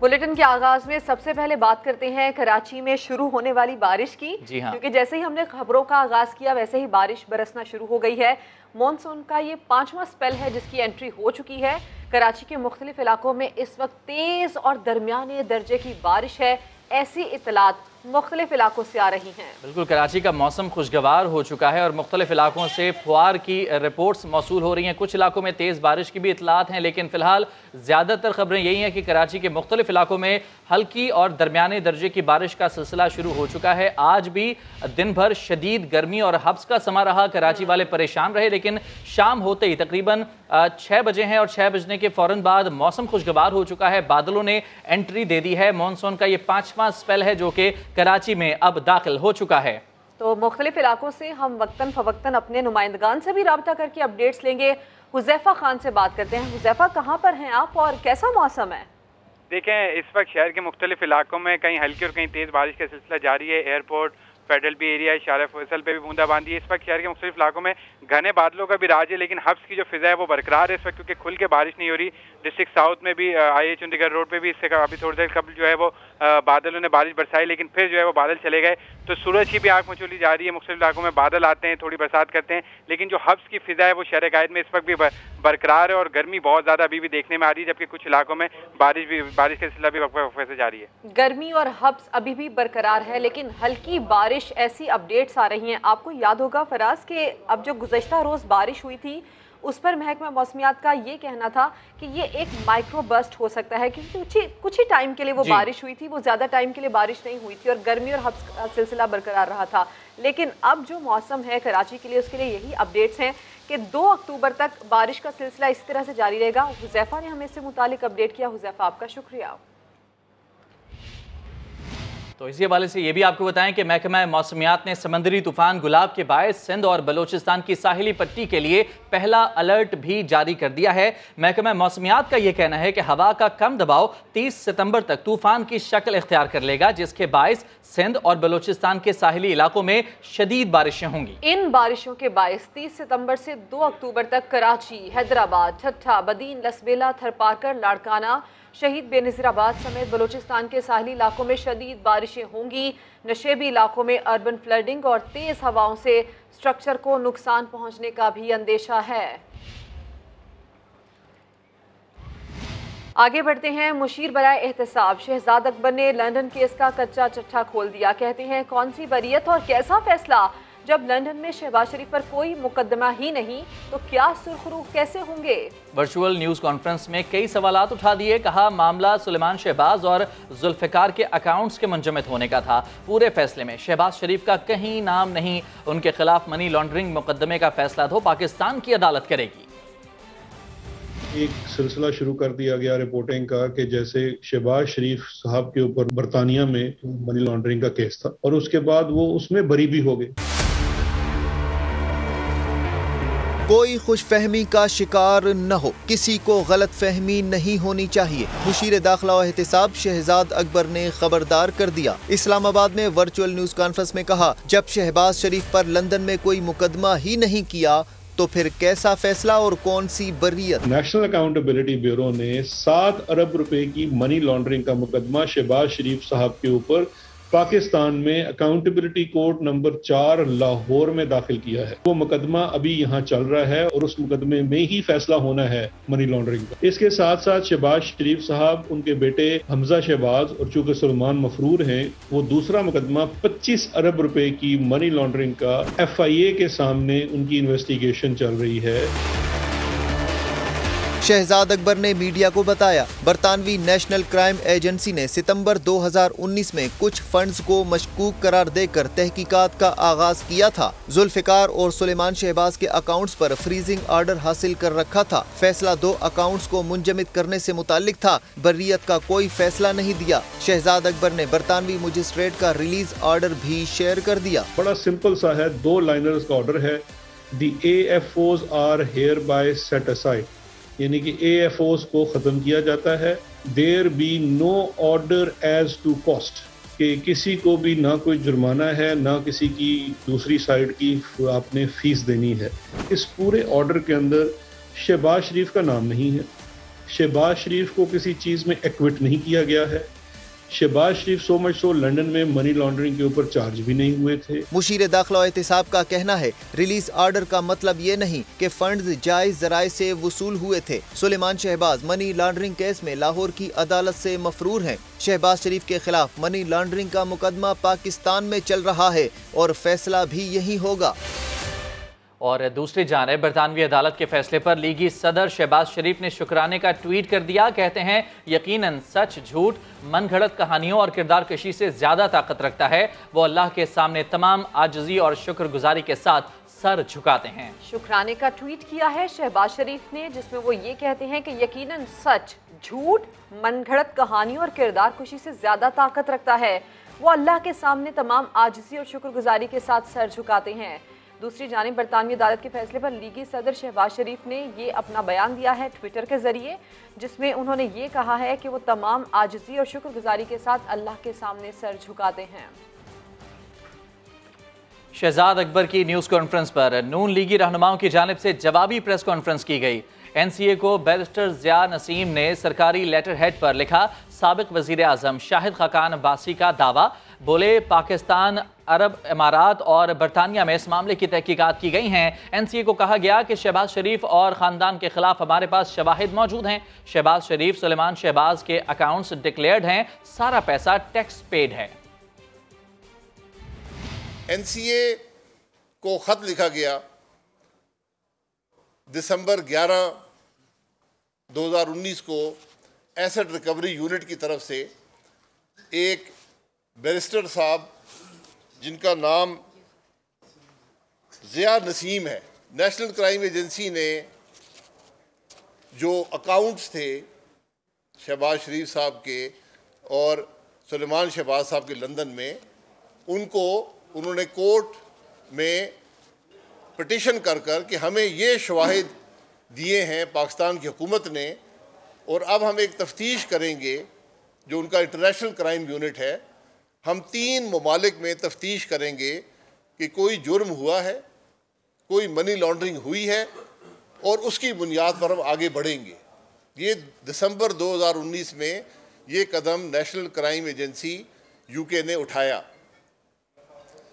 Bulletin के आगाज में सबसे पहले बात करते हैं कराची में शुरू होने वाली बारिश की। जी हाँ। क्योंकि जैसे ही हमने खबरों का आगाज किया वैसे ही बारिश बरसना शुरू हो गई है। मॉनसून का ये 5वां स्पेल है जिसकी एंट्री हो चुकी है। कराची के मुख्तलिफ इलाकों में इस वक्त तेज और दरमियाने दर्जे की बारिश है। ऐसी इतलात मुख्तलिफ इलाकों से आ रही हैं। बिल्कुल, कराची का मौसम खुशगवार हो चुका है और मुख्तलिफ इलाकों से फुआर की रिपोर्ट्स मौसूल हो रही हैं। कुछ इलाकों में तेज़ बारिश की भी इतलात हैं, लेकिन फ़िलहाल ज़्यादातर खबरें यही हैं कि कराची के मुख्तलिफ इलाकों में हल्की और दरमियाने दर्जे की बारिश का सिलसिला शुरू हो चुका है। आज भी दिन भर शदीद गर्मी और हब्स का समा रहा। कराची वाले परेशान रहे, लेकिन शाम होते ही तकरीबन 6 बजे हैं और 6 बजने के फ़ौरन बाद मौसम खुशगवार हो चुका है। बादलों ने एंट्री दे दी है। मॉनसून का ये 5वां स्पेल है जो कि कराची में अब दाखिल हो चुका है। तो मुख्तलिफ इलाकों से हम वक्तन फवक्तन अपने नुमाइंदगान से भी रब्ता करके अपडेट्स लेंगे। हुज़ैफा खान से बात करते हैं। हुज़ैफा, कहाँ पर हैं आप और कैसा मौसम है? देखें, इस वक्त शहर के मुख्तलिफ इलाकों में कहीं हल्की और कहीं तेज़ बारिश का सिलसिला जारी है। एयरपोर्ट, फेडरल बी एरिया, शारा फैसल पे भी बूंदाबांदी है। इस वक्त शहर के मुख्तलिफ इलाकों में घने बादलों का भी राज है, लेकिन हब्स की जो फिजा है वो बरकरार है इस वक्त, क्योंकि खुल के बारिश नहीं हो रही। डिस्ट्रिक्ट साउथ में भी IH चंडीगढ़ रोड पे भी इससे अभी थोड़ी देर कबल जो है वो बादलों ने बारिश बरसाई, लेकिन फिर जो है वो बादल चले गए। तो सूरज की भी आंख मचोली जा रही है। मुख्तलिफ इलाकों में बादल आते हैं, थोड़ी बरसात करते हैं, लेकिन जो हब्स की फिजा है वो शहर कायद में इस वक्त भी बरकरार है और गर्मी बहुत ज़्यादा अभी भी देखने में आ रही है, जबकि कुछ इलाकों में बारिश का सिलसिला भी वक्फे से जारी है। गर्मी और हब्स अभी भी बरकरार है, लेकिन हल्की बारिश, ऐसी अपडेट्स आ रही हैं। आपको याद होगा फराज के अब जो गुज़श्ता रोज़ बारिश हुई थी उस पर महकमा मौसमियात का ये कहना था कि ये एक माइक्रो बस्ट हो सकता है, क्योंकि कुछ ही टाइम के लिए वो बारिश हुई थी, वो ज़्यादा टाइम के लिए बारिश नहीं हुई थी और गर्मी और हब्स का सिलसिला बरकरार रहा था। लेकिन अब जो मौसम है कराची के लिए, उसके लिए यही अपडेट्स हैं कि 2 अक्टूबर तक बारिश का सिलसिला इस तरह से जारी रहेगा। हुज़ैफा ने हमें इससे मुतालिक अपडेट किया। हुज़ैफा, आपका शुक्रिया। तो इसी हवाले से ये भी आपको बताएं कि महकमा मौसमियात ने समंदरी तूफान गुलाब के बायस सिंध और बलोचिस्तान की साहिली पट्टी के लिए पहला अलर्ट भी जारी कर दिया है। महकमा मौसमियात का यह कहना है कि हवा का कम दबाव 30 सितंबर तक तूफान की शक्ल इख्तियार कर लेगा, जिसके बायस सिंध और बलोचिस्तान के साहिली इलाकों में शदीद बारिशें होंगी। इन बारिशों के बायस 30 सितंबर से 2 अक्टूबर तक कराची, हैदराबाद, ठट्ठा, बदीन, लसबेला, थरपारकर, लाड़काना, शहीद बेनज़ीराबाद समेत बलूचिस्तान के साहली इलाकों में शदीद बारिशें होंगी। नशेबी इलाकों में अर्बन फ्लडिंग और तेज़ हवाओं से स्ट्रक्चर को नुकसान पहुंचने का भी अंदेशा है। आगे बढ़ते हैं। मुशीर बराए एहतसाब शहजाद अकबर ने लंदन केस का कच्चा चट्टा खोल दिया। कहते हैं कौन सी बरियत और कैसा फैसला, जब लंदन में शहबाज शरीफ पर कोई मुकदमा ही नहीं तो क्या सुरखरू कैसे होंगे। वर्चुअल न्यूज़ कॉन्फ्रेंस में कई सवालात उठा दिए। कहा मामला सुलेमान शहबाज और जुल्फ़िकार के अकाउंट्स के मुंजमद होने का था। पूरे फैसले में शहबाज शरीफ का कहीं नाम नहीं। उनके खिलाफ मनी लॉन्ड्रिंग मुकदमे का फैसला तो पाकिस्तान की अदालत करेगी। एक सिलसिला शुरू कर दिया गया रिपोर्टिंग का कि जैसे शहबाज शरीफ साहब के ऊपर बरतानिया में मनी लॉन्ड्रिंग का केस था और उसके बाद वो उसमें बरी भी हो गए। कोई खुशफहमी का शिकार न हो, किसी को गलत फहमी नहीं होनी चाहिए। मुशीर दाखिला और एहतिसाब शहजाद अकबर ने खबरदार कर दिया। इस्लामाबाद में वर्चुअल न्यूज कॉन्फ्रेंस में कहा, जब शहबाज शरीफ पर लंदन में कोई मुकदमा ही नहीं किया तो फिर कैसा फैसला और कौन सी बर्रियत। नेशनल अकाउंटेबिलिटी ब्यूरो ने 7 अरब रुपए की मनी लॉन्ड्रिंग का मुकदमा शहबाज शरीफ साहब के ऊपर पाकिस्तान में अकाउंटेबिलिटी कोर्ट नंबर 4 लाहौर में दाखिल किया है। वो मुकदमा अभी यहाँ चल रहा है और उस मुकदमे में ही फैसला होना है मनी लॉन्ड्रिंग का। इसके साथ साथ शहबाज शरीफ साहब, उनके बेटे हमजा शहबाज और चूंकि सलमान मफरूर हैं, वो दूसरा मुकदमा 25 अरब रुपए की मनी लॉन्ड्रिंग का FIA के सामने उनकी इन्वेस्टिगेशन चल रही है। शहजाद अकबर ने मीडिया को बताया, बरतानवी नेशनल क्राइम एजेंसी ने सितंबर 2019 में कुछ फंड्स को मशकूक करार देकर तहकीकात का आगाज किया था। जुल्फिकार और सुलेमान शहबाज के अकाउंट्स पर फ्रीजिंग ऑर्डर हासिल कर रखा था। फैसला 2 अकाउंट्स को मुंजमद करने से मुताल्लिक था। बर्रियत का कोई फैसला नहीं दिया। शहजाद अकबर ने बरतानवी मजिस्ट्रेट का रिलीज ऑर्डर भी शेयर कर दिया। बड़ा सिंपल सा है, 2 लाइनर्स का ऑर्डर है। The AFOs are hereby set aside, यानी कि AFOs को ख़त्म किया जाता है। There be no order as to cost, कि किसी को भी ना कोई जुर्माना है ना किसी की दूसरी साइड की आपने फीस देनी है। इस पूरे ऑर्डर के अंदर शहबाज शरीफ का नाम नहीं है, शहबाज शरीफ को किसी चीज में एक्विट नहीं किया गया है। शहबाज शरीफ सो मच सो लंदन में मनी लॉन्ड्रिंग के ऊपर चार्ज भी नहीं हुए थे। मुशीर दाखिला और एहतिसाब का कहना है रिलीज ऑर्डर का मतलब ये नहीं कि फंड्स जायज जराए से वसूल हुए थे। Suleman Shahbaz money laundering case में लाहौर की अदालत से मफरूर हैं। शहबाज शरीफ के खिलाफ मनी लॉन्ड्रिंग का मुकदमा पाकिस्तान में चल रहा है और फैसला भी यही होगा। और दूसरी जानिब बरतानवी अदालत के फैसले पर लीगी सदर शहबाज शरीफ ने शुक्राने का ट्वीट कर दिया। कहते हैं यकीनन सच झूठ मनगढ़ंत कहानियों और किरदार कशी से ज्यादा ताकत रखता है। वो अल्लाह के सामने तमाम आजिज़ी और शुक्रगुजारी के साथ सर झुकाते हैं। शुक्राने का ट्वीट किया है शहबाज शरीफ ने, जिसमें वो ये कहते हैं कि यकीनन सच झूठ मनगढ़ंत कहानियों और किरदार कशी से ज्यादा ताकत रखता है। वो अल्लाह के सामने तमाम आजिज़ी और शुक्रगुजारी के साथ सर झुकाते हैं। दूसरी जानिब बरतानवी अदालत के फैसले पर लीगी सदर शहबाज शरीफ ने ये अपना बयान दिया है ट्विटर के जरिए, जिसमें उन्होंने ये कहा है कि वो तमाम आजिज़ी और शुक्रगुजारी के साथ अल्लाह के सामने सर झुकाते हैं। शहजाद अकबर की न्यूज़ कॉन्फ्रेंस पर नून लीगी रहनुमाओं की जानिब से जवाबी प्रेस कॉन्फ्रेंस की गई। NCA को बैरिस्टर ज़िया नसीम ने सरकारी लेटर हेड पर लिखा साबिक वज़ीर आज़म शाहिद खाकान अब्बासी का दावा। बोले पाकिस्तान, अरब इमारात और बरतानिया में इस मामले की तहकीकात की गई हैं। NCA को कहा गया कि शहबाज शरीफ और ख़ानदान के खिलाफ हमारे पास शवाहिद मौजूद हैं। शहबाज शरीफ सुलेमान शहबाज के अकाउंट्स डिक्लेयर्ड हैं, सारा पैसा टैक्स पेड है। NCA को खत लिखा गया दिसंबर 11, 2019 को एसेट रिकवरी यूनिट की तरफ से एक बैरिस्टर साहब जिनका नाम ज़िया नसीम है, नेशनल क्राइम एजेंसी ने जो अकाउंट्स थे शहबाज शरीफ साहब के और सुलेमान शहबाज साहब के लंदन में, उनको उन्होंने कोर्ट में पिटिशन कर कि हमें ये शवाहिद दिए हैं पाकिस्तान की हुकूमत ने, और अब हम एक तफ्तीश करेंगे जो उनका इंटरनेशनल क्राइम यूनिट है। हम 3 ममालिक में तफ्तीश करेंगे कि कोई जुर्म हुआ है, कोई मनी लॉन्ड्रिंग हुई है, और उसकी बुनियाद पर हम आगे बढ़ेंगे। ये दिसंबर 2019 में ये कदम नेशनल क्राइम एजेंसी UK ने उठाया।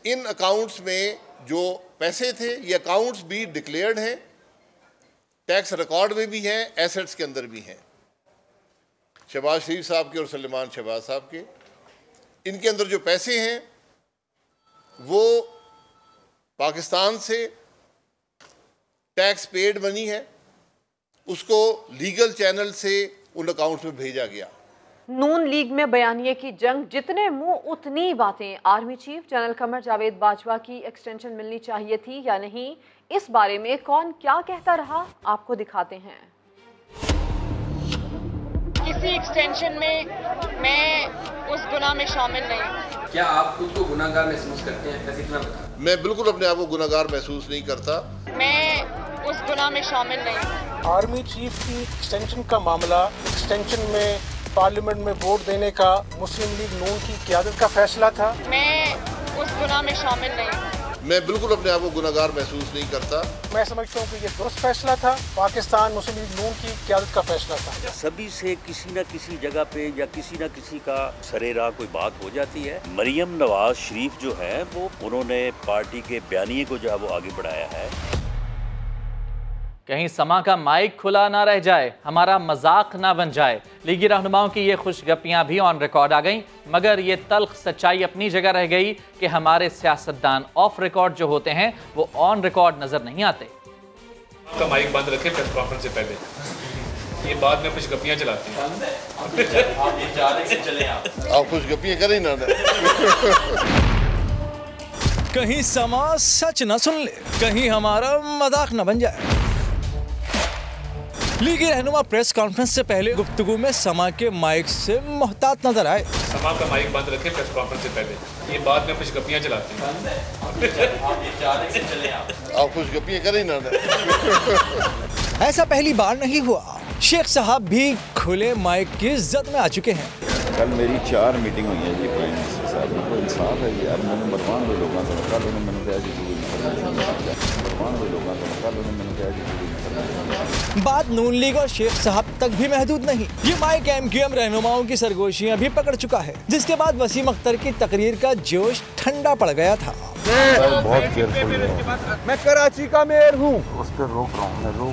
इन अकाउंट्स में जो पैसे थे, ये अकाउंट्स भी डिक्लेयर्ड हैं, टैक्स रिकॉर्ड में भी हैं, एसेट्स के अंदर भी हैं, शहबाज शरीफ साहब के और सुलेमान शहबाज साहब के। इनके अंदर जो पैसे हैं वो पाकिस्तान से टैक्स पेड मनी है, उसको लीगल चैनल से उन अकाउंट्स में भेजा गया। नून लीग में बयानिए की जंग, जितने मुंह उतनी बातें। Army chief general Qamar Javed Bajwa की एक्सटेंशन मिलनी चाहिए थी या नहीं, इस बारे में कौन क्या कहता रहा, आपको दिखाते हैं। किसी एक्सटेंशन में मैं उस गुनाह में शामिल नहीं। क्या आप खुद को गुनाहगार महसूस करते हैं? कैसे, इतना बता। मैं बिल्कुल अपने आप को गुनाहगार महसूस नहीं करता। मैं उस गुनाह में शामिल नहीं। आर्मी चीफ की एक्सटेंशन का मामला, एक्सटेंशन में पार्लियामेंट में वोट देने का मुस्लिम लीग नून की क़यादत का फैसला था। मैं उस गुनाह में शामिल नहीं। मैं बिल्कुल अपने आप को गुनाहगार महसूस नहीं करता। मैं समझता हूँ कि ये दुरुस्त फैसला था, पाकिस्तान मुस्लिम लीग नून की क़यादत का फैसला था। सभी से किसी न किसी जगह पे या किसी न किसी का सरे राह कोई बात हो जाती है। मरियम नवाज शरीफ जो है वो उन्होंने पार्टी के बयानिए को जो है वो आगे बढ़ाया है। कहीं समा का माइक खुला ना रह जाए, हमारा मजाक ना बन जाए। लीगी रहनुमाओं की ये खुशगपियां भी ऑन रिकॉर्ड आ गईं, मगर ये तल्ख सच्चाई अपनी जगह रह गई कि हमारे सियासतदान ऑफ रिकॉर्ड जो होते हैं वो ऑन रिकॉर्ड नजर नहीं आते। आपका माइक बंद रखें प्रेस कॉन्फ्रेंस से पहले, ये बाद में खुशगपियां चलाते हैं। आप खुशगपियां करें ना। कहीं समा सच न सुन ले, कहीं हमारा मजाक न बन जाए। लीगी रहनुमा प्रेस कॉन्फ्रेंस से पहले गुफ्तगू में समा के माइक से मोहतात नजर आए। समा का माइक बंद रखें प्रेस कॉन्फ्रेंस से पहले, ये बाद में खुशगपियां चलाते हैं। आप खुशगपियां करें ना। ऐसा पहली बार नहीं हुआ, शेख साहब भी खुले माइक की इज्जत में आ चुके हैं। कल मेरी 4 मीटिंग हुई है जी प्राइम मिनिस्टर साहब, इंसाफ है यार, मैंने मरवान दो लोगों को, कल उन्होंने मैंने कहा बात नून लीग और शेख साहब तक भी महदूद नहीं। ये माइक MQM रहनुमाओं की सरगोशियां भी पकड़ चुका है, जिसके बाद वसीम अख्तर की तकरीर का जोश ठंडा पड़ गया था। बहुत केयरफुल है। मैं कराची का मेयर हूँ, उस पर रोक रहा हूँ।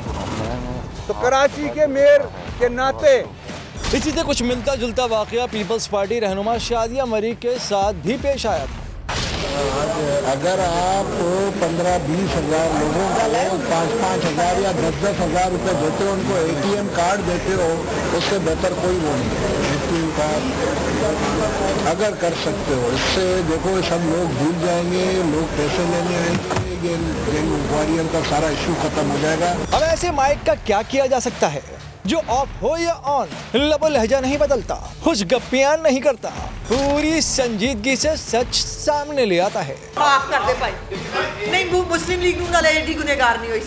तो कराची के मेयर के नाते इसी से कुछ मिलता जुलता वाकया पीपल्स पार्टी रहनुमा शादिया मरीक के साथ भी पेश आया था। अगर आप 15-20 हज़ार लोगों को 5-5 हज़ार या 10-10 हज़ार रुपये देते हो, उनको ATM कार्ड देते हो, उससे बेहतर कोई वो नहीं है। अगर कर सकते हो, इससे देखो सब लोग भूल जाएंगे, लोग पैसे लेने आएंगे, इंक्वायरी का सारा इशू खत्म हो जाएगा। अब ऐसे माइक का क्या किया जा सकता है जो ऑफ हो या ऑन लबो लहजा नहीं बदलता, खुशगप्पियां नहीं करता, पूरी संजीदगी से सच सामने ले आता है। माफ कर दे भाई, नहीं मुस्लिम लीग नून वाले एडी गुनहगार नहीं हुई।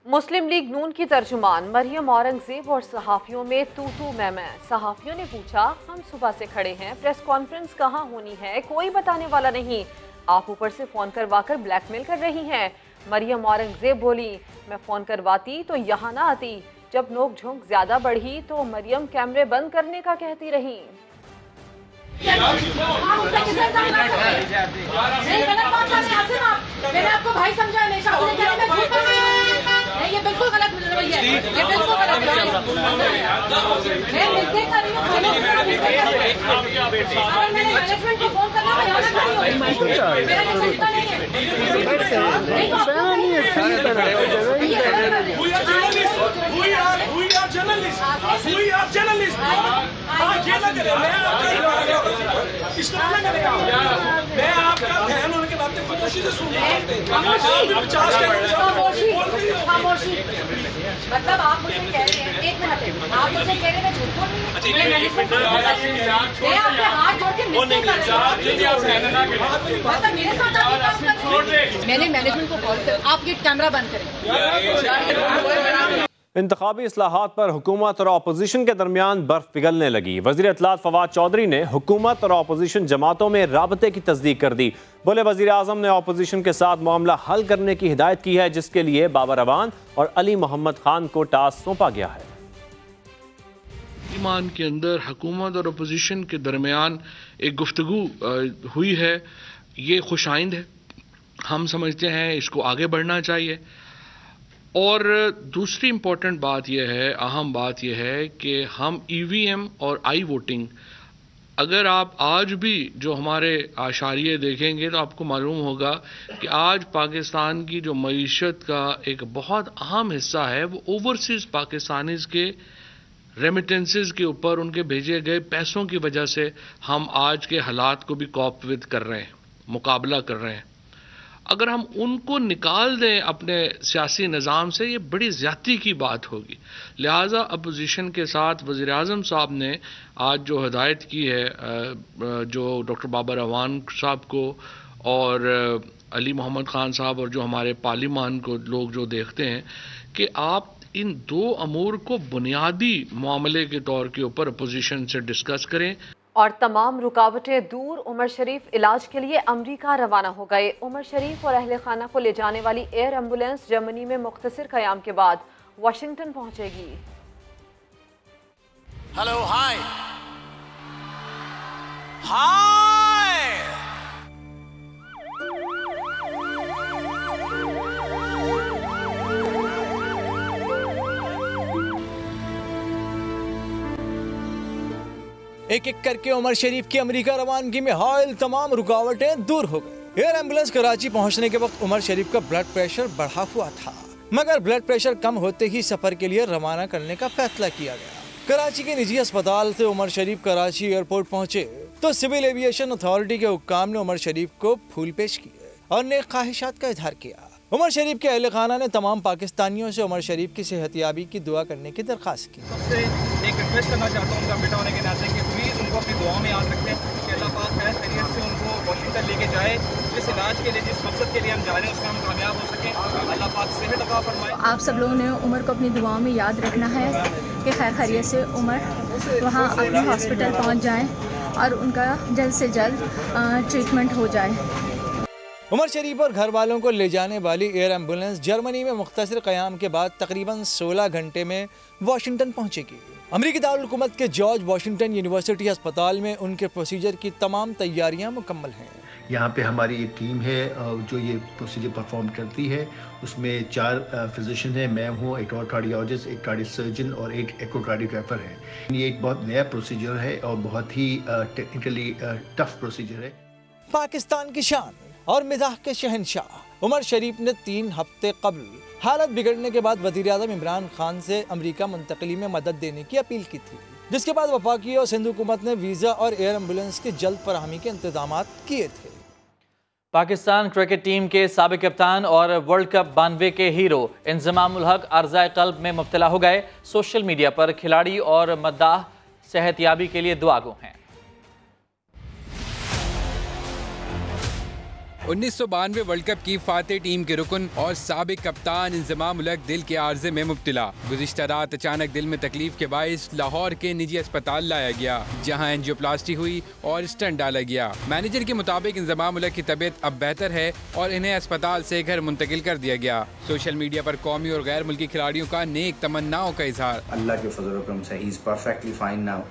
मुस्लिम लीग नून की तर्जुमान मरियम औरंगजेब और सहाफियों में तू मैं। सहाफियों ने पूछा, हम सुबह से खड़े हैं, प्रेस कॉन्फ्रेंस कहाँ होनी है, कोई बताने वाला नहीं, आप ऊपर से फोन करवाकर ब्लैकमेल कर रही हैं। मरियम औरंगजेब बोली, मैं फोन करवाती तो यहाँ ना आती। जब नोक झोंक ज्यादा बढ़ी तो मरियम कैमरे बंद करने का कहती रही। मैंने आपको भाई समझा नहीं, ये बिल्कुल गलत रवैया है, ये बिल्कुल गलत है। मैं मिलते कर रही हूँ, मैंने मैनेजमेंट को फोन करना, मैं यहाँ पे खड़ी हूँ, मेरा ये तरीका नहीं है। मैं आपका बहन होने के नाते खामोशी से सुन रहा खामोशी मतलब आप मुझे कह रहे हैं, एक मिनट, आप मुझे कह रहे हैं झूठ बोल रही हूं, मैं आपके हाथ जोड़ के मिलते कर रही हूं, मतलब मेरे साथ आप काम कर रहे हैं। मैंने मैनेजमेंट को कॉल कर, आप ये कैमरा बंद करें। इंतखाबी इस्लाहात पर हुकूमत और अपोजिशन के दरमियान बर्फ पिघलने लगी। वज़ीर इत्तलात फवाद चौधरी ने हुकूमत और अपोजिशन जमातों में राबते की तस्दीक कर दी। बोले, वज़ीर आज़म ने अपोजिशन के साथ मामला हल करने की हिदायत की है, जिसके लिए बाबर अवान और अली मोहम्मद खान को टास्क सौंपा गया है। ईमान के अंदर हुकूमत और अपोजिशन के दरमियान एक गुफ्तगू हुई है, ये खुशाइंद है। हम समझते हैं इसको आगे बढ़ना चाहिए। और दूसरी इम्पोर्टेंट बात यह है, अहम बात यह है कि हम EVM और आई वोटिंग, अगर आप आज भी जो हमारे आशारिये देखेंगे तो आपको मालूम होगा कि आज पाकिस्तान की जो मईशत का एक बहुत अहम हिस्सा है वो ओवरसीज़ पाकिस्तानीज के रेमिटेंसेस के ऊपर, उनके भेजे गए पैसों की वजह से हम आज के हालात को भी कॉप विद कर रहे हैं, मुकाबला कर रहे हैं। अगर हम उनको निकाल दें अपने सियासी निज़ाम से, ये बड़ी ज़्यादती की बात होगी। लिहाजा अपोजिशन के साथ वज़ीर आज़म साहब ने आज जो हिदायत की है, जो डॉक्टर बाबर अवान साहब को और अली मोहम्मद ख़ान साहब और जो हमारे पार्लिमान को लोग जो देखते हैं, कि आप इन दो अमूर को बुनियादी मामले के तौर के ऊपर अपोजिशन से डिस्कस करें। और तमाम रुकावटें दूर, उमर शरीफ इलाज के लिए अमरीका रवाना हो गए। उमर शरीफ और अहले खाना को ले जाने वाली एयर एम्बुलेंस जर्मनी में मुख्तसर क़याम के बाद वाशिंगटन पहुंचेगी। हेलो, हाय हाय। एक एक करके उमर शरीफ की अमेरिका रवानगी में हायल तमाम रुकावटें दूर हो गई। एयर एम्बुलेंस कराची पहुंचने के वक्त उमर शरीफ का ब्लड प्रेशर बढ़ा हुआ था, मगर ब्लड प्रेशर कम होते ही सफर के लिए रवाना करने का फैसला किया गया। कराची के निजी अस्पताल से उमर शरीफ कराची एयरपोर्ट पहुंचे तो सिविल एविएशन अथॉरिटी के हुक्काम ने उमर शरीफ को फूल पेश किए और नेक ख्वाहिशात का इजहार किया। उमर शरीफ के अहले खाना ने तमाम पाकिस्तानियों से उमर शरीफ की सेहतयाबी की दुआ करने की दरख्वास्त की। सबसे एक रिक्वेस्ट करना चाहता हूँ उनका बेटा होने के नाते कि प्लीज़ उनको अपनी दुआ में याद रखें कि अल्लाह पाक खैर खैरियत से उनको वाशिंगटन लेके जाए, जिस इलाज के लिए, जिस मकसद के लिए हम जा रहे हैं उसमें हम कामयाब हो सकें। अल्लाह पाक सेहत अता फरमाए। आप सब लोगों ने उमर को अपनी दुआओं में याद रखना है कि खैर खैरियत से उमर वहाँ अपने हॉस्पिटल पहुँच जाएँ और उनका जल्द से जल्द ट्रीटमेंट हो जाए। उमर शरीफ और घर वालों को ले जाने वाली एयर एम्बुलेंस जर्मनी में मुख्तसर क़याम के बाद तकरीबन 16 घंटे में वाशिंगटन पहुंचेगी। अमरीकी दारुल हुकूमत के जॉर्ज वाशिंगटन यूनिवर्सिटी अस्पताल में उनके प्रोसीजर की तमाम तैयारियां मुकम्मल हैं। यहाँ पे हमारी एक टीम है जो ये प्रोसीजर परफॉर्म करती है। उसमें 4 फिजिशियन हैं, मैं हूँ, एक और कार्डियोलॉजिस्ट, एक कार्डियो सर्जन और एक एकोकार्डियोग्राफर है। ये एक बहुत नया प्रोसीजर है और बहुत ही टेक्निकली टफ प्रोसीजर है। पाकिस्तान की शान और मिजाह के शहंशाह उमर शरीफ ने 3 हफ्ते कबल हालत बिगड़ने के बाद वज़ीर-ए-आज़म इमरान खान से अमेरिका मुंतकली में मदद देने की अपील की थी, जिसके बाद वफाकी और सिंध हुकूमत ने वीज़ा और एयर एम्बुलेंस की जल्द फराहमी के इंतजाम किए थे। पाकिस्तान क्रिकेट टीम के साबिक कप्तान और वर्ल्ड कप 92 के हीरो इंज़मामुल हक अर्ज़ाए क़ल्ब में मुब्तला हो गए। सोशल मीडिया पर खिलाड़ी और मद्दाह सेहतयाबी के लिए दुआगो हैं। 1992 वर्ल्ड कप की फातेह टीम के रुकन और साबिक कप्तान इंज़मामुल हक दिल के आर्जे में मुब्तला। गुज़िश्ता रात अचानक दिल में तकलीफ के बाइस लाहौर के निजी अस्पताल लाया गया, जहां एंजियोप्लास्टी हुई और स्टंट डाला गया। मैनेजर के मुताबिक इंज़मामुल हक की तबीयत अब बेहतर है और इन्हें अस्पताल से घर मुंतकिल कर दिया गया। सोशल मीडिया पर कौमी और गैर मुल्की खिलाड़ियों का नेक तमन्नाओं का इजहार। अल्लाह के फजल करम से he is perfectly fine now,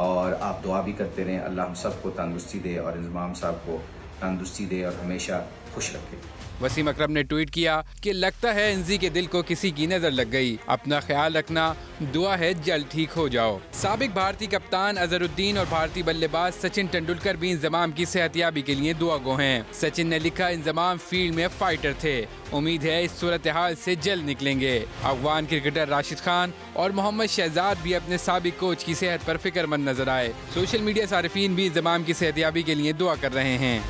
और आप दुआ भी करते रहें अल्लाह हम सबको तंदुरुस्ती दे और इंज़माम साहब को तंदुरुस्ती दे और हमेशा खुश रखे। वसीम अकरम ने ट्वीट किया कि लगता है इंजी के दिल को किसी की नजर लग गई, अपना ख्याल रखना, दुआ है जल्द ठीक हो जाओ। साबिक भारतीय कप्तान अजहरुद्दीन और भारतीय बल्लेबाज सचिन तेंदुलकर भी इंजमाम की सेहतयाबी के लिए दुआ गो हैं। सचिन ने लिखा, इंजमाम फील्ड में फाइटर थे, उम्मीद है इस सूरत हाल से जल्द निकलेंगे। अफगान क्रिकेटर राशिद खान और मोहम्मद शहजाद भी अपने साबिक कोच की सेहत पर फिक्रमंद नजर आए। सोशल मीडिया सारिफीन भी इंजमाम की सेहतयाबी के लिए दुआ कर रहे हैं।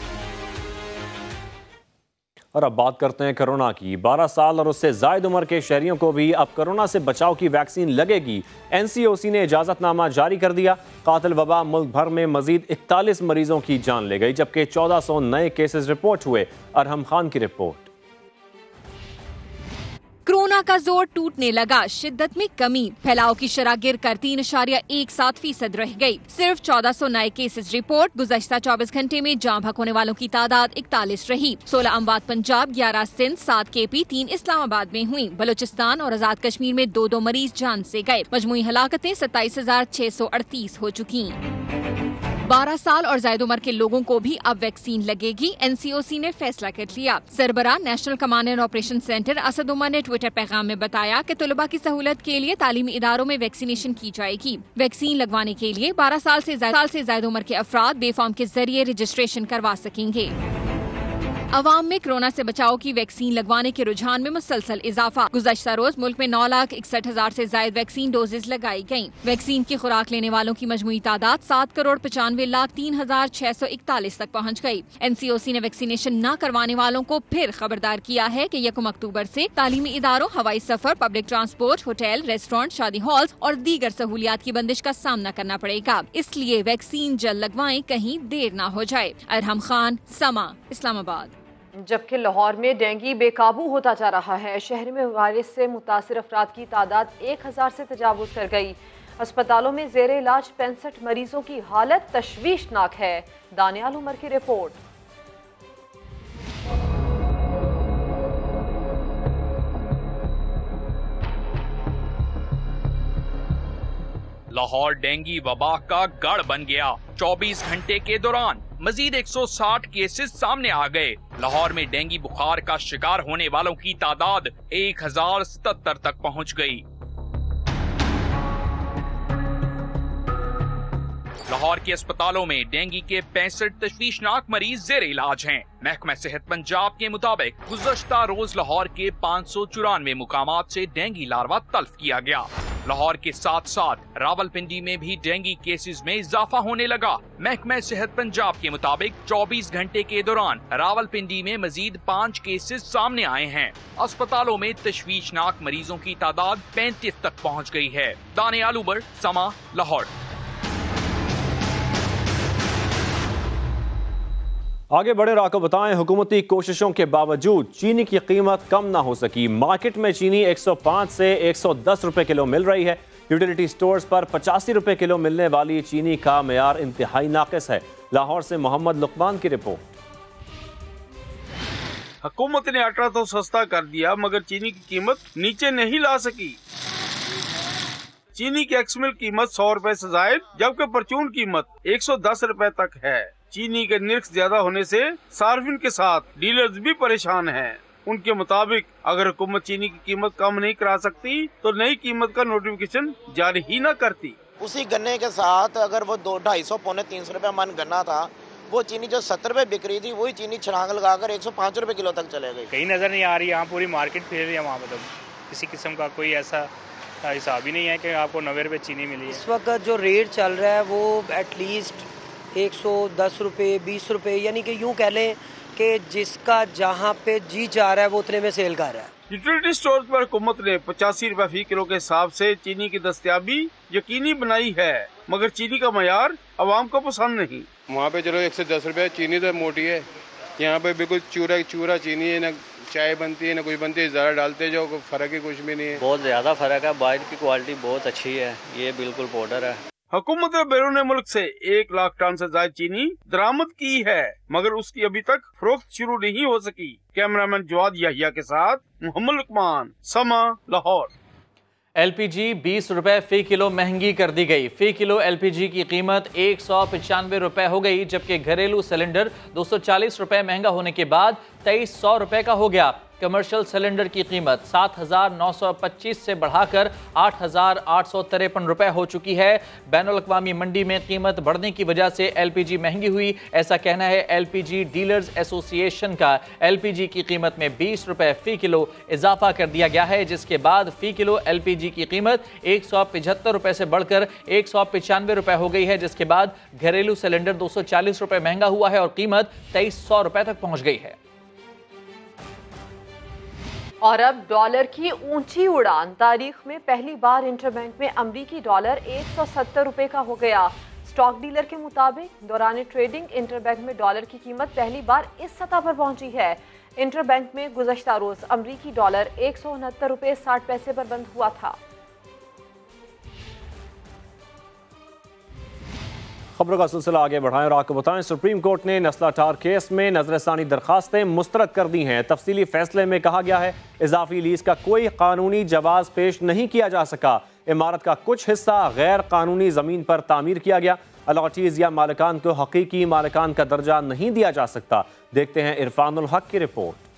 और अब बात करते हैं कोरोना की। 12 साल और उससे जायद उम्र के शहरियों को भी अब कोरोना से बचाव की वैक्सीन लगेगी। NCOC ने इजाज़तनामा जारी कर दिया। कातिल वबा मुल्क भर में मजीद 41 मरीजों की जान ले गई, जबकि 1400 नए केसेस रिपोर्ट हुए। अरहम खान की रिपोर्ट। कोरोना का जोर टूटने लगा, शिद्दत में कमी, फैलाव की शरह गिर कर 3.17% रह गई। सिर्फ 1400 नए केसेस रिपोर्ट। गुज़श्ता 24 घंटे में जान भग होने वालों की तादाद 41 रही। 16 अमवात पंजाब, 11 सिंध, 7 KP, 3 इस्लामाबाद में हुई। बलूचिस्तान और आजाद कश्मीर में 2 मरीज जान से गए। मजमूई हलाकतें 27,638 हो चुकी। 12 साल और जायद उम्र के लोगों को भी अब वैक्सीन लगेगी। NCOC ने फैसला कर लिया। सरबराह national command and operation centre Asad Umar ने ट्विटर पैगाम में बताया कि तलबा की सहूलत के लिए तालीमी इदारों में वैक्सीनेशन की जाएगी। वैक्सीन लगवाने के लिए 12 साल से जायद उम्र के अफराद बेफॉर्म के जरिए रजिस्ट्रेशन करवा सकेंगे। अवाम में कोरोना से बचाव की वैक्सीन लगवाने के रुझान में मुसलसल इजाफा। गुज़श्ता रोज मुल्क में 9,61,000 से ज्यादा वैक्सीन डोजेज लगाई गयी। वैक्सीन की खुराक लेने वालों की मजमूई तादाद 7,95,03,641 तक पहुँच गयी। NCOC ने वैक्सीनेशन न करवाने वालों को फिर खबरदार किया है कि 1 अक्टूबर से तालीमी इदारों, हवाई सफर, पब्लिक ट्रांसपोर्ट, होटल, रेस्टोरेंट, शादी हॉल्स और दीगर सहूलियात की बंदिश का सामना करना पड़ेगा। इसलिए वैक्सीन जल्द लगवाएं, कहीं देर न हो जाए। अरहम खान, समा, इस्लामाबाद। जबकि लाहौर में डेंगू बेकाबू होता जा रहा है। शहर में वायरस से मुतासिर अफराद की तादाद 1000 से तजावुज़ कर गई। अस्पतालों में ज़ेरे इलाज 65 मरीजों की हालत तशवीशनाक है। दानियाल उमर की रिपोर्ट। लाहौर डेंगू वबा का गढ़ बन गया। 24 घंटे के दौरान मजीद 160 केसेस सामने आ गए। लाहौर में डेंगू बुखार का शिकार होने वालों की तादाद 1077 तक पहुंच गई। लाहौर के अस्पतालों में डेंगू के 65 तशवीशनाक मरीज जेर इलाज हैं। महकमा सेहत पंजाब के मुताबिक गुज़श्ता रोज लाहौर के 594 मुकामात से डेंगू लार्वा तल्फ किया गया। लाहौर के साथ साथ रावलपिंडी में भी डेंगू केसेस में इजाफा होने लगा। महकमा सेहत पंजाब के मुताबिक 24 घंटे के दौरान रावलपिंडी में मजीद 5 केसेस सामने आए हैं। अस्पतालों में तशवीशनाक मरीजों की तादाद 35 तक पहुँच गई है। दानियाल उमर, समा, लाहौर। आगे बढ़े आपको बताएं, हुकूमती कोशिशों के बावजूद चीनी की कीमत कम ना हो सकी। मार्केट में चीनी 105 से 110 रुपए किलो मिल रही है। यूटिलिटी स्टोर्स पर 85 रुपए किलो मिलने वाली चीनी का मेयार इंतहाई नाकिस है। लाहौर से मोहम्मद लुकमान की रिपोर्ट। हुकूमत ने आटा तो सस्ता कर दिया मगर चीनी की कीमत नीचे नहीं ला सकी। चीनी की एक्समिल कीमत 100 रुपए से जायद, जबकि परचून कीमत 110 रुपए तक है। चीनी के निर्ख ज्यादा होने से सार्फिन के साथ डीलर्स भी परेशान हैं। उनके मुताबिक अगर हुकूमत चीनी की कीमत कम नहीं करा सकती तो नई कीमत का नोटिफिकेशन जारी ही न करती। उसी गन्ने के साथ अगर वो 200-250 पौने 300 रुपए मन गन्ना था, वो चीनी जो 70 रुपए बिक रही थी वही चीनी छलांग लगाकर 105 रुपए किलो तक चले गई। कहीं नजर नहीं आ रही, यहाँ पूरी मार्केट फिर रही है, वहाँ मतलब किसी किस्म का कोई ऐसा हिसाब ही नहीं है कि आपको 90 रुपए चीनी मिली है। इस वक्त जो रेट चल रहा है वो एटलीस्ट 110 रुपए 20 रुपए, यानी कि यूँ कह लें कि जिसका जहाँ पे जी जा रहा है वो उतने में सेल कर रहा है। यूटिलिटी स्टोर पर हुकूमत ने 85 रुपए फी किलो के हिसाब से चीनी की दस्तयाबी यकीनी बनाई है, मगर चीनी का मयार आवाम को पसंद नहीं। वहाँ पे चलो 110 रुपए चीनी तो मोटी है, यहाँ पे बिल्कुल चूरा चीनी है, न चाय बनती है न कुछ बनती है, ज़रा डालते जाओ, कोई फर्क ही कुछ भी नहीं है। बहुत ज़्यादा फर्क है, बाहर की क्वालिटी बहुत अच्छी है, ये बिल्कुल पाउडर है। हुकूमत ने बैरून मुल्क से 1 लाख टन से ज्यादा चीनी दरामद की है, मगर उसकी अभी तक फरोख्त शुरू नहीं हो सकी। कैमरामैन जवाद याहिया के साथ मोहम्मद लुकमान, समा, लाहौर। LPG 20 रुपए फी किलो महंगी कर दी गई। फी किलो LPG की कीमत 195 रुपए हो गई, जबकि घरेलू सिलेंडर 240 रुपए महंगा होने के बाद 2300 रुपए का हो गया। कमर्शियल सिलेंडर की कीमत 7,925 से बढ़ाकर 8,853 रुपए हो चुकी है। बैनुल अक़वामी मंडी में कीमत बढ़ने की वजह से LPG महंगी हुई, ऐसा कहना है LPG डीलर्स एसोसिएशन का। LPG की कीमत में 20 रुपए फी किलो इजाफा कर दिया गया है, जिसके बाद फी किलो LPG की कीमत 175 रुपए से बढ़कर 195 रुपए हो गई है, जिसके बाद घरेलू सिलेंडर 240 रुपए महंगा हुआ है और कीमत 2300 रुपए तक पहुंच गई है। और अब डॉलर की ऊंची उड़ान। तारीख में पहली बार इंटरबैंक में अमरीकी डॉलर 170 रुपए का हो गया। स्टॉक डीलर के मुताबिक दौरान ट्रेडिंग इंटरबैंक में डॉलर की कीमत पहली बार इस सतह पर पहुंची है। इंटरबैंक में गुज़श्ता रोज अमरीकी डॉलर 169 रुपए 60 पैसे पर बंद हुआ था। खबरों का सिलसिला आगे बढ़ाएं और आपको बताएं, सुप्रीम कोर्ट ने नस्ला टावर केस में नजरसानी दरखास्तें मुस्तरद कर दी हैं। तफसीली फैसले में कहा गया है इजाफी लीज का कोई कानूनी जवाज पेश नहीं किया जा सका। इमारत का कुछ हिस्सा गैर कानूनी जमीन पर तामीर किया गया। अलॉटीज या मालिकान को हकीकी मालिकान का दर्जा नहीं दिया जा सकता। देखते हैं इरफानुल हक की रिपोर्ट।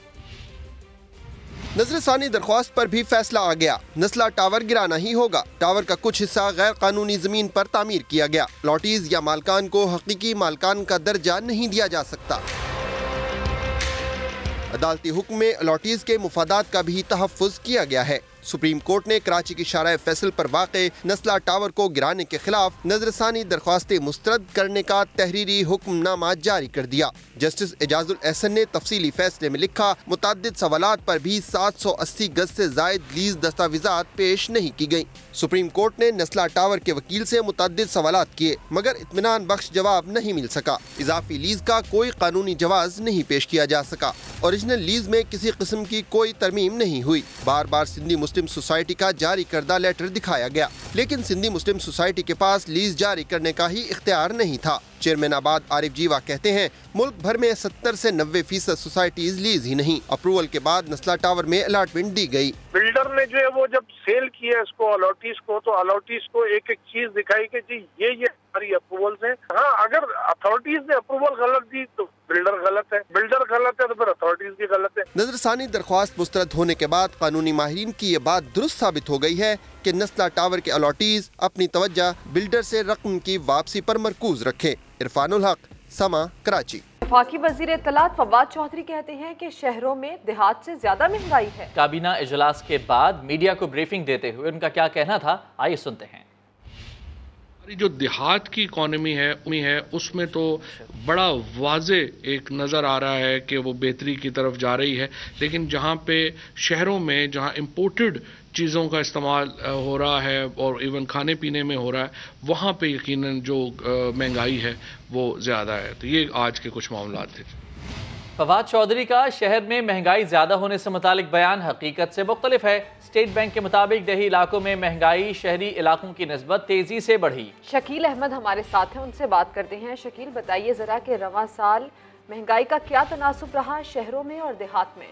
नजरसानी दरख्वास्त पर भी फैसला आ गया। नस्ला टावर गिराना ही होगा। टावर का कुछ हिस्सा गैर कानूनी जमीन पर तामीर किया गया। लॉटीज या मालकान को हकीकी मालकान का दर्जा नहीं दिया जा सकता। अदालती हुक्म में अलॉटीज के मुफादात का भी तहफ़्फ़ुज़ किया गया है। सुप्रीम कोर्ट ने कराची की शारा फैसल पर वाक़े नस्ला टावर को गिराने के खिलाफ नजरसानी दरख्वास्तें मुस्तरद करने का तहरीरी हुक्मनामा जारी कर दिया। जस्टिस एजाजुल एहसन ने तफसीली फैसले में लिखा, मुतअद्दिद सवालात पर भी 780 गज से जायद लीज दस्तावेजात पेश नहीं की गयी। सुप्रीम कोर्ट ने नस्ला टावर के वकील से मुतअद्दिद सवालात किए, मगर इत्मीनान बख्श जवाब नहीं मिल सका। इजाफी लीज का कोई कानूनी जवाज नहीं पेश किया जा सका। ओरिजिनल लीज में किसी किस्म की कोई तरमीम नहीं हुई। बार बार सिंधी मुस्लिम सोसाइटी का जारी करदा लेटर दिखाया गया, लेकिन सिंधी मुस्लिम सोसाइटी के पास लीज जारी करने का ही इख्तियार नहीं था। चेयरमैन आबाद आरिफ जीवा कहते हैं, मुल्क भर में 70 से 90% सोसाइटीज लीज ही नहीं। अप्रूवल के बाद नस्ला टावर में अलॉटमेंट दी गई। बिल्डर ने जो है वो जब सेल किया इसको अलॉटीज को, तो अलॉटीज को एक एक चीज दिखाई कि जी ये हमारी अप्रूवल है। हाँ, अगर अथॉरिटीज ने अप्रूवल गलत दी तो बिल्डर गलत है, बिल्डर गलत है तो फिर अथॉरिटीज भी गलत है। नजरसानी दरख्वास्त मुस्तरद होने के बाद कानूनी माहिरीन की ये बात दुरुस्त साबित हो गई है कि नस्ला टावर के अलॉटीज अपनी तवज्जो बिल्डर से रकम की वापसी पर मरकूज रखे। इरफानुल हक, समा, कराची। वफाकी वज़ीर इत्तलात फवाद चौधरी कहते हैं कि शहरों में देहात से ज्यादा महंगाई है। काबीना इजलास के बाद मीडिया को ब्रीफिंग देते हुए उनका क्या कहना था, आइए सुनते हैं। जो देहात की इकॉनमी है उसमें तो बड़ा वाजे एक नज़र आ रहा है कि वो बेहतरी की तरफ जा रही है, लेकिन जहाँ पे शहरों में जहाँ इम्पोर्टेड चीज़ों का इस्तेमाल हो रहा है और इवन खाने पीने में हो रहा है, वहाँ पे यकीनन जो महंगाई है वो ज़्यादा है। तो ये आज के कुछ मामला थे। फवाद चौधरी का शहर में महंगाई ज़्यादा होने से मुतालिक बयान हकीकत से मुख्तलिफ है। स्टेट बैंक के मुताबिक देही इलाकों में महंगाई शहरी इलाकों की निस्बत तेज़ी से बढ़ी। शकील अहमद हमारे साथ हैं, उनसे बात करते हैं। शकील, बताइए ज़रा कि रवां साल महंगाई का क्या तनासुब रहा शहरों में और देहात में?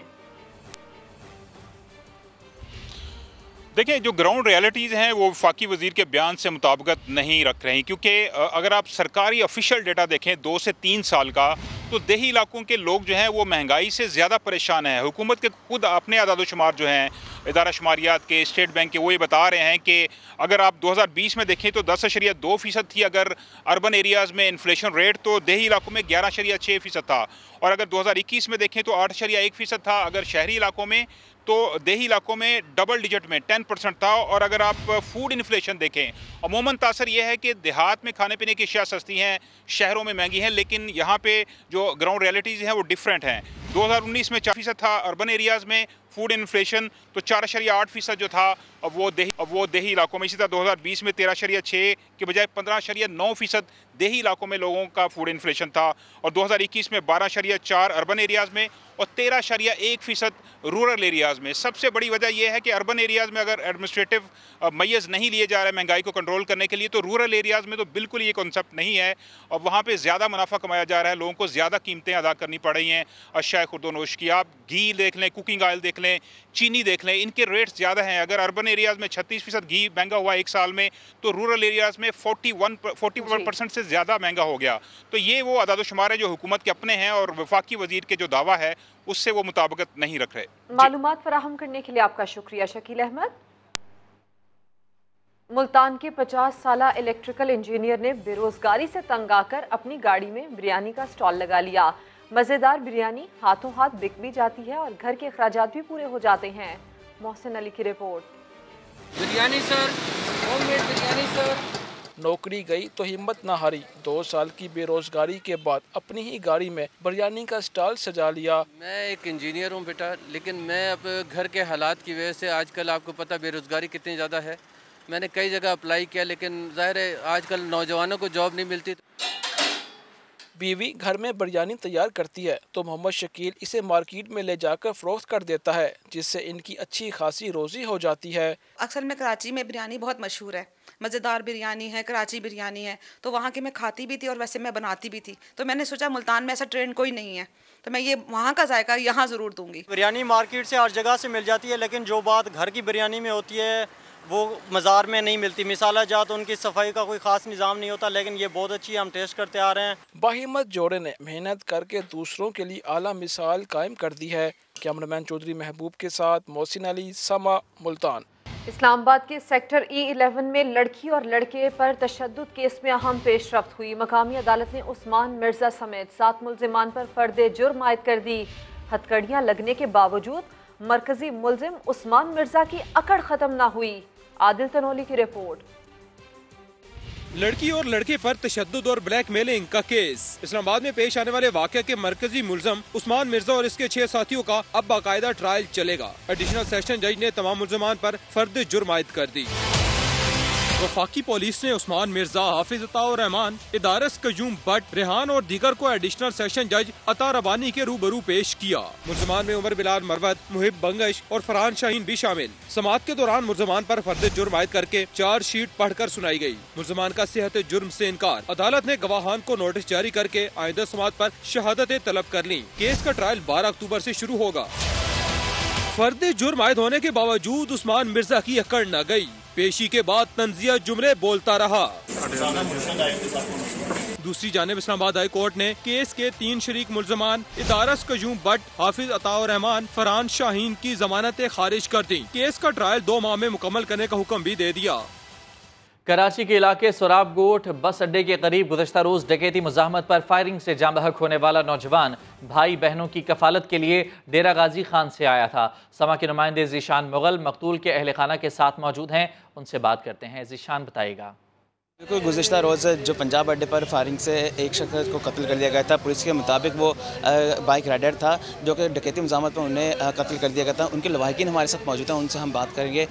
देखिए, जो ग्राउंड रियलिटीज़ हैं वो वफाकी वज़ीर के बयान से मुताबिकत नहीं रख रही, क्योंकि अगर आप सरकारी ऑफिशियल डेटा देखें 2 से 3 साल का, तो देही इलाकों के लोग जो हैं वो महंगाई से ज़्यादा परेशान हैं। हुकूमत के खुद अपने आदादोशुमार जो हैं इदारा शुमारियात के, स्टेट बैंक के, वो ये बता रहे हैं कि अगर आप 2020 में देखें तो 10.2% थी अगर अर्बन एरियाज़ में इन्फ्लेशन रेट, तो देही इलाकों में 11.6% था। और अगर 2021 में देखें तो 8.1% था अगर शहरी इलाकों में, तो देही इलाकों में डबल डिजिट में 10% था। और अगर आप फूड इन्फ्लेशन देखें, अमूमन तासर यह है कि देहात में खाने पीने की अशिया सस्ती हैं, शहरों में महंगी हैं, लेकिन यहाँ पे जो ग्राउंड रियलिटीज़ हैं वो डिफरेंट हैं। 2019 में 4% था अर्बन एरियाज़ में फूड इन्फ्लेशन, तो 4.8% जो था अब वो देही इलाकों में। इसी तरह 2020 में 13.6 के बजाय 15.9% देही इलाकों में लोगों का फूड इन्फ्लेशन था। और 2021 में 12.4 अर्बन एरियाज़ में और 13.1% रूरल एरियाज़ में। सबसे बड़ी वजह यह है कि अर्बन एरियाज़ में अगर एडमिनिस्ट्रेटिव मैयर्स नहीं लिए जा रहे महंगाई को कंट्रोल करने के लिए, तो रूरल एरियाज़ में तो बिल्कुल ये कॉन्सेप्ट नहीं है और वहाँ पे ज़्यादा मुनाफा कमाया जा रहा है, लोगों को ज़्यादा कीमतें अदा करनी पड़ रही हैं अशिया खुर्दोनोश की। आप घी देख लें, कुकिंग ऑयल देख लें, चीनी देख लें, इनके रेट्स ज़्यादा हैं। अगर अर्बन एरियाज़ में 36% घी महंगा हुआ एक साल में, तो रूरल एरियाज़ में 41% से ज़्यादा महंगा हो गया। तो ये वो अदादोशुमार है जो हुकूमत के अपने हैं और वफाकी वज़ीर के जो दावा है उससे वो मुताबिकत नहीं रख रहे। मालूमात फराहम करने के लिए आपका शुक्रिया शकील अहमद। मुल्तान के 50 साला इलेक्ट्रिकल इंजीनियर ने बेरोजगारी से तंग आकर अपनी गाड़ी में बिरयानी का स्टॉल लगा लिया। मज़ेदार बिरयानी हाथों हाथ बिक भी जाती है और घर के अखराजात भी पूरे हो जाते हैं। मोहसिन अली की report. Biryani sir, homemade biryani sir. नौकरी गई तो हिम्मत ना हारी। 2 साल की बेरोजगारी के बाद अपनी ही गाड़ी में बिरयानी का स्टॉल सजा लिया। मैं एक इंजीनियर हूँ बेटा, लेकिन मैं अब घर के हालात की वजह से, आजकल आपको पता बेरोजगारी कितनी ज़्यादा है, मैंने कई जगह अप्लाई किया, लेकिन ज़ाहिर है आजकल नौजवानों को जॉब नहीं मिलती। बीवी घर में बिरयानी तैयार करती है तो मोहम्मद शकील इसे मार्केट में ले जाकर फरोख्त कर देता है, जिससे इनकी अच्छी खासी रोजी हो जाती है। अक्सर में कराची में बिरयानी बहुत मशहूर है, मज़ेदार बिरयानी है, कराची बिरयानी है, तो वहाँ की मैं खाती भी थी और वैसे मैं बनाती भी थी। तो मैंने सोचा मुल्तान में ऐसा ट्रेंड कोई नहीं है, तो मैं ये वहाँ का जायका यहाँ ज़रूर दूँगी। बिरयानी मार्केट से हर जगह से मिल जाती है, लेकिन जो बात घर की बिरयानी में होती है वो मज़ार में नहीं मिलती। मिसाला जात उनकी सफाई का कोई ख़ास निज़ाम नहीं होता, लेकिन ये बहुत अच्छी हम टेस्ट करते आ रहे हैं। बाहिम्मत जोड़े ने मेहनत करके दूसरों के लिए आला मिसाल कायम कर दी है। कैमरामैन चौधरी महबूब के साथ मोहसिन अली, समा, मुल्तान। इस्लामाबाद के सेक्टर E11 में लड़की और लड़के पर तशद्दुद केस में अहम पेशरफ्त हुई। मकामी अदालत ने उस्मान मिर्जा समेत 7 मुल्जिमान पर फर्द जुर्म आयद कर दी। हथकड़ियाँ लगने के बावजूद मरकजी मुल्जिम उस्मान मिर्जा की अकड़ खत्म ना हुई। आदिल तनोली की रिपोर्ट। लड़की और लड़के पर तशद्दुद और ब्लैकमेलिंग का केस। इस्लामाबाद में पेश आने वाले वाक़े के मरकजी मुल्ज़िम उस्मान मिर्जा और इसके 6 साथियों का अब बाकायदा ट्रायल चलेगा। एडिशनल सेशन जज ने तमाम मुल्ज़िमान पर फर्द जुर्म आयद कर दी। वफाकी पुलिस ने उस्मान मिर्जा, हाफिज अताउर रहमान, इदारस कयूम भट्ट, रेहान और दीगर को एडिशनल सेशन जज अता रबानी के रूबरू पेश किया। मुल्ज़िमान में उमर बिलाल मरवत, मुहिब बंगश और फरहान शाहीन भी शामिल। समाअत के दौरान मुल्ज़िमान पर फर्द जुर्म आयद करके चार्जशीट पढ़कर सुनाई गई। मुल्ज़िमान का सेहत जुर्म से इनकार। अदालत ने गवाहान को नोटिस जारी करके आइंदा समाअत पर शहादतें तलब कर ली। केस का ट्रायल 12 अक्टूबर से शुरू होगा। फर्द जुर्म आयद होने के बावजूद उस्मान मिर्जा की अकड़ न गई। पेशी के बाद तंजिया जुमले बोलता रहा। दूसरी जानिब इस्लामाबाद हाई कोर्ट ने केस के 3 शरीक मुल्ज़िमान इदारस कयूम भट्ट, हाफिज अताउर रहमान, फरहान शाहीन की जमानतें खारिज कर दी। केस का ट्रायल 2 माह में मुकम्मल करने का हुक्म भी दे दिया। कराची के इलाके सोराब गोट बस अड्डे के करीब गुज़श्ता रोज़ डकैती मुज़ाहमत पर फायरिंग से जाम बहक होने वाला नौजवान भाई बहनों की कफालत के लिए डेरा गाजी खान से आया था। समा के नुमाइंदे ज़ीशान मुगल मकतूल के अहल खाना के साथ मौजूद हैं, उनसे बात करते हैं। ज़ीशान बताइएगा। बिल्कुल, गुज़श्ता रोज़ जो पंजाब अड्डे पर फायरिंग से एक शख्स को कत्ल कर दिया गया था। पुलिस के मुताबिक वो बाइक राइडर था जो कि डकैती मुज़ाहमत में उन्हें कत्ल कर दिया गया था। उनके लवाहिकीन हमारे साथ मौजूद हैं, उनसे हम बात करेंगे।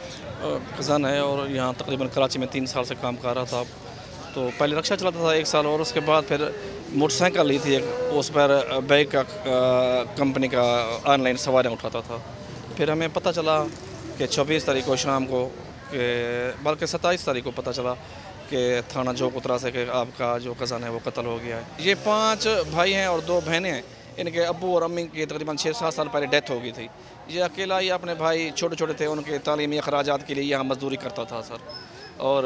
खजान है और यहाँ तकरीबन कराची में 3 साल से काम कर रहा था। तो पहले रिक्शा चलाता था 1 साल, और उसके बाद फिर मोटरसाइकिल ली थी, उस पर बैग का कंपनी का ऑनलाइन सवारियाँ उठाता था। फिर हमें पता चला कि 24 तारीख को शाम को, बल्कि 27 तारीख को पता चला कि थाना चौक उतरा से कि आपका जो कज़न है वो कत्ल हो गया है। ये 5 भाई हैं और 2 बहनें हैं। इनके अब्बू और अम्मी की तकरीबन 6-7 साल पहले डेथ हो गई थी। ये अकेला ही अपने भाई छोटे छोटे थे, उनके तालीमी अखराजात के लिए यहाँ मजदूरी करता था सर, और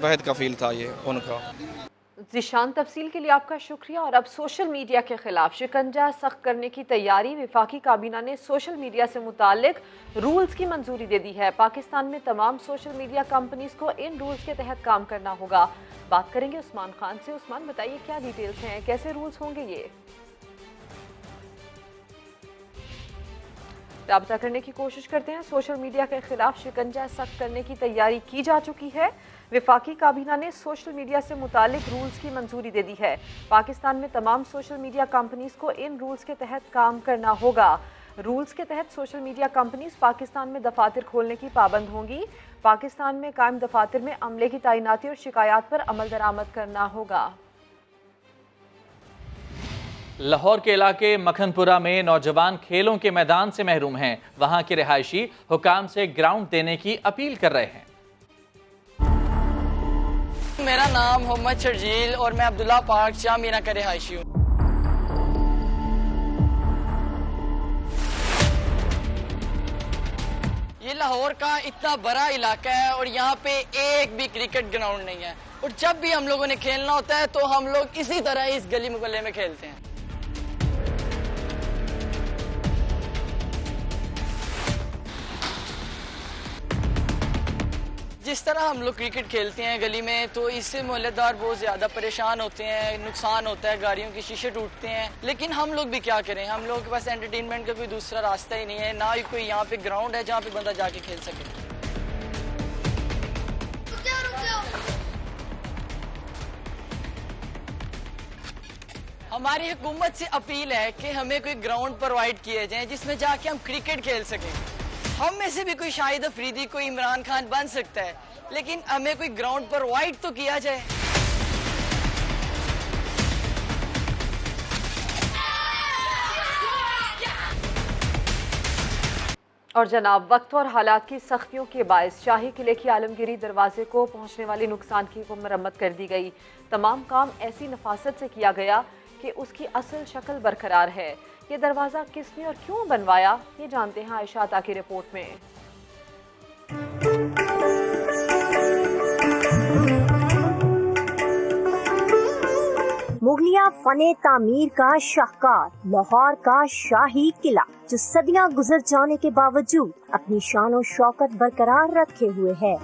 वहद कफील था ये उनका। ज़ीशान, तफसील के लिए आपका शुक्रिया। और अब सोशल मीडिया के खिलाफ शिकंजा सख्त करने की तैयारी। वफाकी काबीना ने सोशल मीडिया से मुतालिक रूल्स की मंजूरी दे दी है। पाकिस्तान में तमाम सोशल मीडिया कंपनीज को इन रूल्स के तहत काम करना होगा। बात करेंगे उस्मान खान से। उस्मान, बताइए क्या डिटेल्स हैं, कैसे रूल्स होंगे ये? राब्ता करने की कोशिश करते हैं। सोशल मीडिया के खिलाफ शिकंजा सख्त करने की तैयारी की जा चुकी है। वफाकी काबीना ने सोशल मीडिया से मुतालिक रूल्स की मंजूरी दे दी है। पाकिस्तान में तमाम सोशल मीडिया कंपनीज को इन रूल्स के तहत काम करना होगा। रूल्स के तहत सोशल मीडिया कंपनीज पाकिस्तान में दफातर खोलने की पाबंद होंगी। पाकिस्तान में कायम दफातर में अमले की तैनाती और शिकायत पर अमल दरामद करना होगा। लाहौर के इलाके मखनपुरा में नौजवान खेलों के मैदान से महरूम हैं। वहां के रिहायशी हुकाम से ग्राउंड देने की अपील कर रहे हैं। मेरा नाम मोहम्मद शर्जील और मैं अब्दुल्ला पार्क शाह मीना का रिहायशी हूँ। ये लाहौर का इतना बड़ा इलाका है और यहाँ पे एक भी क्रिकेट ग्राउंड नहीं है, और जब भी हम लोगों ने खेलना होता है तो हम लोग इसी तरह इस गली मुहल्ले में खेलते हैं। जिस तरह हम लोग क्रिकेट खेलते हैं गली में, तो इससे मोहल्लेदार बहुत ज़्यादा परेशान होते हैं, नुकसान होता है, गाड़ियों की शीशे टूटते हैं। लेकिन हम लोग भी क्या करें, हम लोग के पास एंटरटेनमेंट का कोई दूसरा रास्ता ही नहीं है, ना ही कोई यहाँ पे ग्राउंड है जहाँ पे बंदा जाके खेल सके। हमारी हुकूमत से अपील है कि हमें कोई ग्राउंड प्रोवाइड किए जाए जिसमें जाके हम क्रिकेट खेल सकें। हम में से भी कोई शाहिद अफरीदी, कोई इमरान खान बन सकता है, लेकिन हमें कोई ग्राउंड प्रोवाइड तो किया जाए। और जनाब, वक्त और हालात की सख्तियों के बायस शाही किले की आलमगीरी दरवाजे को पहुंचने वाली नुकसान की मरम्मत कर दी गई। तमाम काम ऐसी नफासत से किया गया कि उसकी असल शक्ल बरकरार है। ये दरवाज़ा किसने और क्यों बनवाया, ये जानते हैं आयशा अता की रिपोर्ट में। मुगलिया फने तामीर का शाहकार लाहौर का शाही किला, जो सदियां गुजर जाने के बावजूद अपनी शान और शौकत बरकरार रखे हुए है।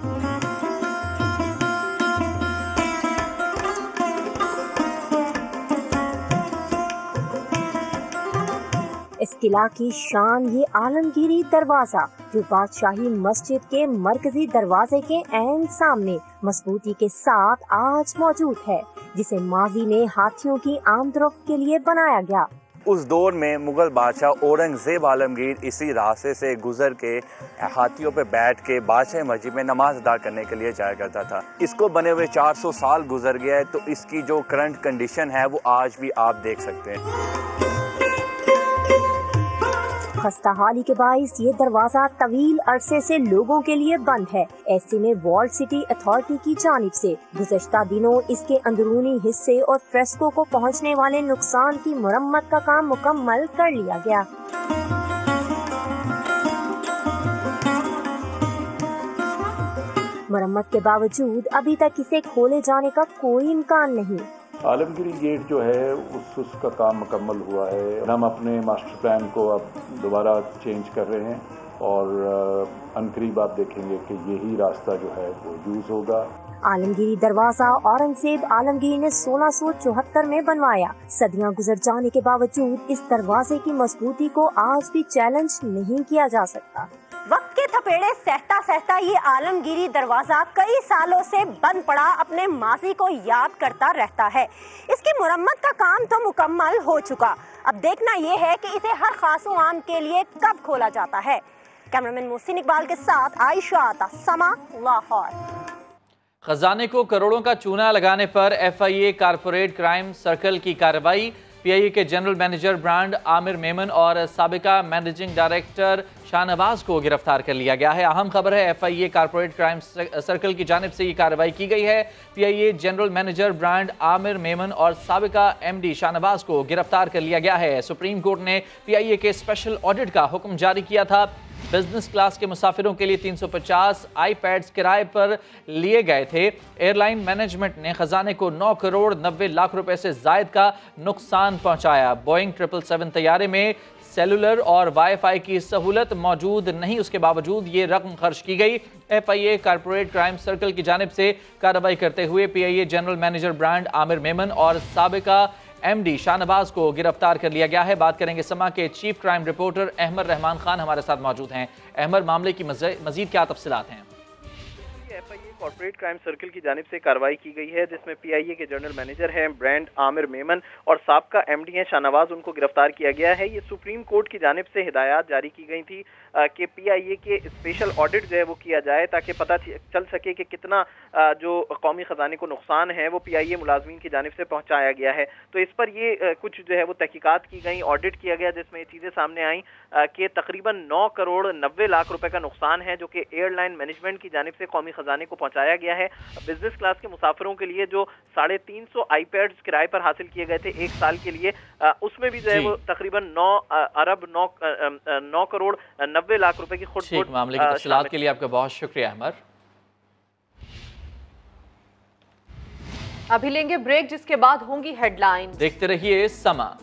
इस किला की शान ये आलमगीरी दरवाजा, जो बादशाही मस्जिद के मरकजी दरवाजे के ऐन सामने मजबूती के साथ आज मौजूद है, जिसे माजी में हाथियों की आमदरफ्त के लिए बनाया गया। उस दौर में मुगल बादशाह औरंगजेब आलमगीर इसी रास्ते से गुजर के हाथियों पे बैठ के बादशाह मस्जिद में नमाज अदा करने के लिए जाया करता था। इसको बने हुए 400 साल गुजर गया है, तो इसकी जो करंट कंडीशन है वो आज भी आप देख सकते हैं। खस्ता हाली के बाइस ये दरवाजा तवील अरसे से लोगों के लिए बंद है। ऐसे में वॉल्ड सिटी अथॉरिटी की जानिब से गुज़श्ता दिनों इसके अंदरूनी हिस्से और फ्रेस्को को पहुंचने वाले नुकसान की मरम्मत का काम मुकम्मल कर लिया गया। मरम्मत के बावजूद अभी तक इसे खोले जाने का कोई इम्कान नहीं। आलमगीरी गेट जो है उसका काम मुकम्मल हुआ है। हम अपने मास्टर प्लान को अब दोबारा चेंज कर रहे हैं और अनकरीब आप देखेंगे कि यही रास्ता जो है वो यूज होगा। आलमगीरी दरवाजा औरंगजेब आलमगीर ने 1674 में बनवाया। सदियां गुजर जाने के बावजूद इस दरवाजे की मजबूती को आज भी चैलेंज नहीं किया जा सकता। वक्त के थपेड़े सहता सहता ये आलमगीरी दरवाजा कई सालों से बंद पड़ा अपने माजी को याद करता रहता है। इसकी मुरम्मत का काम तो मुकम्मल हो चुका, अब देखना ये है कि इसे हर खासो आम के लिए कब खोला जाता है। कैमरामैन मोहसिन इकबाल के साथ आयशा आता, समा, लाहौर। खजाने को करोड़ों का चूना लगाने पर FIA कारपोरेट क्राइम सर्कल की कार्रवाई। PIA के general manager brand Aamir Memon और साबिका मैनेजिंग डायरेक्टर शाहनवाज को गिरफ्तार कर लिया गया है। अहम खबर है, FIA कारपोरेट क्राइम सर्कल की जानिब से ये कार्रवाई की गई है। PIA general manager brand Aamir Memon और साबिका MD शाहनवाज को गिरफ्तार कर लिया गया है। सुप्रीम कोर्ट ने PIA के स्पेशल ऑडिट का हुक्म जारी किया था। बिजनेस क्लास के मुसाफिरों के लिए 350 iPads किराए पर लिए गए थे। एयरलाइन मैनेजमेंट ने खजाने को 9 करोड़ 90 लाख रुपए से जायद का नुकसान पहुंचाया। बोइंग 777 तैयारे में सेलुलर और वाईफाई की सहूलत मौजूद नहीं, उसके बावजूद ये रकम खर्च की गई। FIA कारपोरेट क्राइम सर्कल की जानिब से कार्रवाई करते हुए PIA general manager brand Aamir Memon और साबिका MD शाहनवाज को गिरफ्तार कर लिया गया है। बात करेंगे समा के chief crime reporter Ahmed Rehman Khan हमारे साथ मौजूद हैं। अहमद, मामले की मजीद क्या तफसीलात हैं? FIA कॉर्पोरेट क्राइम सर्कल की जानिब से कार्रवाई की गई है, जिसमें PIA के जनरल मैनेजर हैं ब्रांड आमिर मेमन और साबका MD हैं शाहनवाज, उनको गिरफ्तार किया गया है। ये सुप्रीम कोर्ट की जानिब से हिदायत जारी की गई थी कि PIA के स्पेशल ऑडिट जो है वो किया जाए ताकि पता चल सके कि कितना जो कौमी खजाने को नुकसान है वो PIA मुलाजमीन की जानिब से पहुंचाया गया है। तो इस पर ये कुछ जो है वो तहकीकात की गई, ऑडिट किया गया, जिसमें ये चीज़ें सामने आई कि तकरीबन 9 करोड़ 90 लाख रुपए का नुकसान है जो कि एयरलाइन मैनेजमेंट की जानिब से कौमी खजाने को पहुंचाया गया है। बिजनेस क्लास के मुसाफिरों के लिए जो 350 iPads किराए पर हासिल किए गए थे 1 साल के लिए, उसमें भी जो है वो तकरीबन 9 करोड़ 90 लाख रुपए की खुद मामले की तफसीलात के लिए आपका बहुत शुक्रिया अहमद। अभी लेंगे ब्रेक, जिसके बाद होंगी हेडलाइन। देखते रहिए समा।